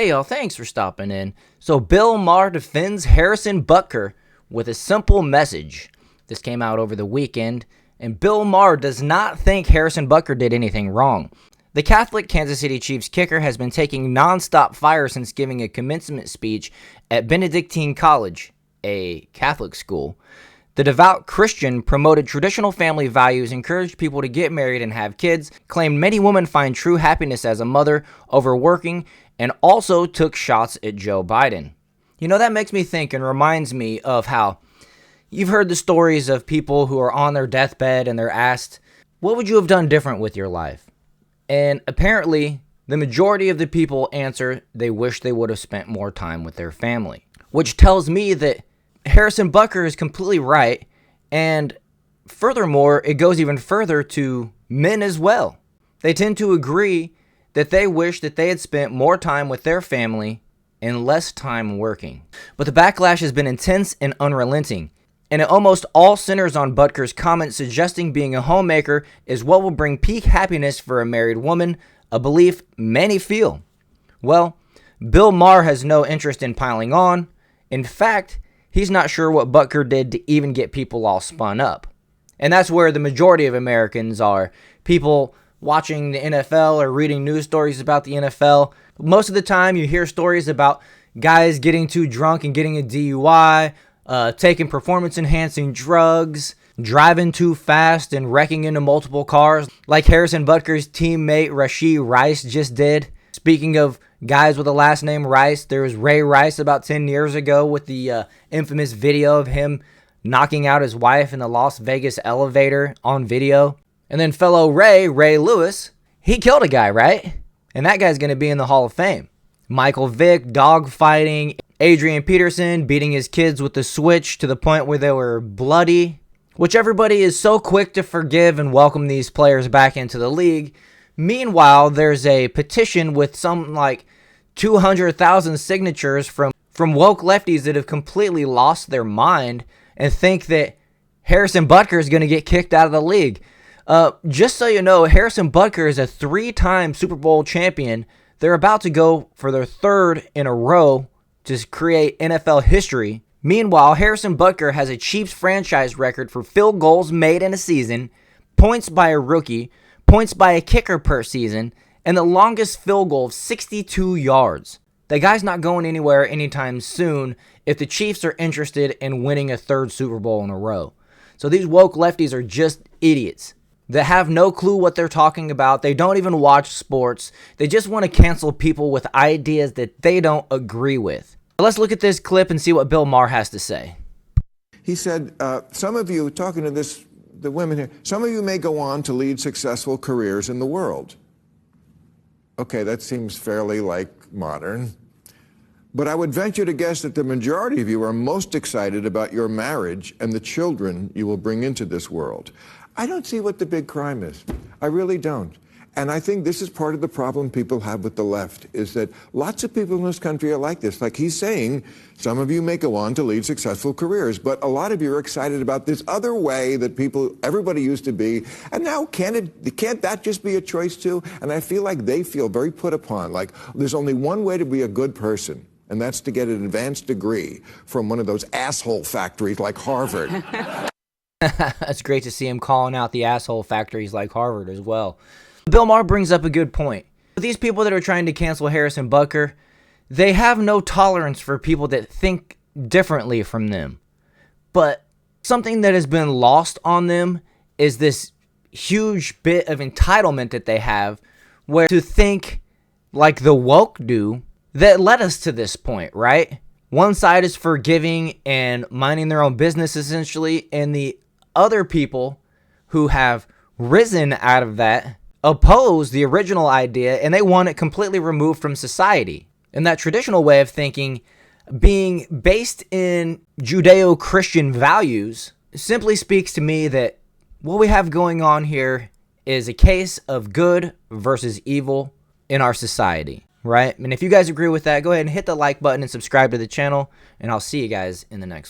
Hey y'all, thanks for stopping in. So Bill Maher defends Harrison Butker with a simple message. This came out over the weekend, and Bill Maher does not think Harrison Butker did anything wrong. The Catholic Kansas City Chiefs kicker has been taking non-stop fire since giving a commencement speech at Benedictine College, a Catholic school. The devout Christian promoted traditional family values, encouraged people to get married and have kids, claimed many women find true happiness as a mother over working, and also took shots at Joe Biden. You know, that makes me think and reminds me of how you've heard the stories of people who are on their deathbed and they're asked, what would you have done different with your life? And apparently, the majority of the people answer they wish they would have spent more time with their family, which tells me that Harrison Butker is completely right, and furthermore, it goes even further to men as well. They tend to agree that they wish that they had spent more time with their family and less time working. But the backlash has been intense and unrelenting, and it almost all centers on Butker's comments suggesting being a homemaker is what will bring peak happiness for a married woman, a belief many feel. Well, Bill Maher has no interest in piling on. In fact, he's not sure what Butker did to even get people all spun up. And that's where the majority of Americans are. People watching the NFL or reading news stories about the NFL. Most of the time you hear stories about guys getting too drunk and getting a DUI, taking performance-enhancing drugs, driving too fast and wrecking into multiple cars, like Harrison Butker's teammate Rashee Rice just did. Speaking of guys with the last name Rice, there was Ray Rice about 10 years ago with the infamous video of him knocking out his wife in the Las Vegas elevator on video. And then fellow Ray Lewis, he killed a guy, right? And that guy's going to be in the Hall of Fame. Michael Vick, dogfighting, Adrian Peterson beating his kids with the switch to the point where they were bloody, which everybody is so quick to forgive and welcome these players back into the league. Meanwhile, there's a petition with some like 200,000 signatures from woke lefties that have completely lost their mind and think that Harrison Butker is going to get kicked out of the league. Just so you know, Harrison Butker is a 3-time Super Bowl champion. They're about to go for their 3rd in a row to create NFL history. Meanwhile, Harrison Butker has a Chiefs franchise record for field goals made in a season, points by a rookie, points by a kicker per season, and the longest field goal of 62 yards. The guy's not going anywhere anytime soon if the Chiefs are interested in winning a 3rd Super Bowl in a row. So these woke lefties are just idiots that have no clue what they're talking about. They don't even watch sports. They just want to cancel people with ideas that they don't agree with. Let's look at this clip and see what Bill Maher has to say. He said, some of you, talking to the women here, some of you may go on to lead successful careers in the world. Okay, that seems fairly modern. But I would venture to guess that the majority of you are most excited about your marriage and the children you will bring into this world. I don't see what the big crime is. I really don't. And I think this is part of the problem people have with the left, is that lots of people in this country are like this. Like he's saying, some of you may go on to lead successful careers, but a lot of you are excited about this other way that everybody used to be. And now can't that just be a choice too? And I feel like they feel very put upon, like there's only one way to be a good person, and that's to get an advanced degree from one of those asshole factories like Harvard. That's great to see him calling out the asshole factories like Harvard as well. Bill Maher brings up a good point. These people that are trying to cancel Harrison Butker, they have no tolerance for people that think differently from them. But something that has been lost on them is this huge bit of entitlement that they have, where to think like the woke do that led us to this point, right? One side is forgiving and minding their own business essentially, and the other people who have risen out of that oppose the original idea and they want it completely removed from society. And that traditional way of thinking, being based in Judeo-Christian values, simply speaks to me that what we have going on here is a case of good versus evil in our society, right? And if you guys agree with that, go ahead and hit the like button and subscribe to the channel, and I'll see you guys in the next one.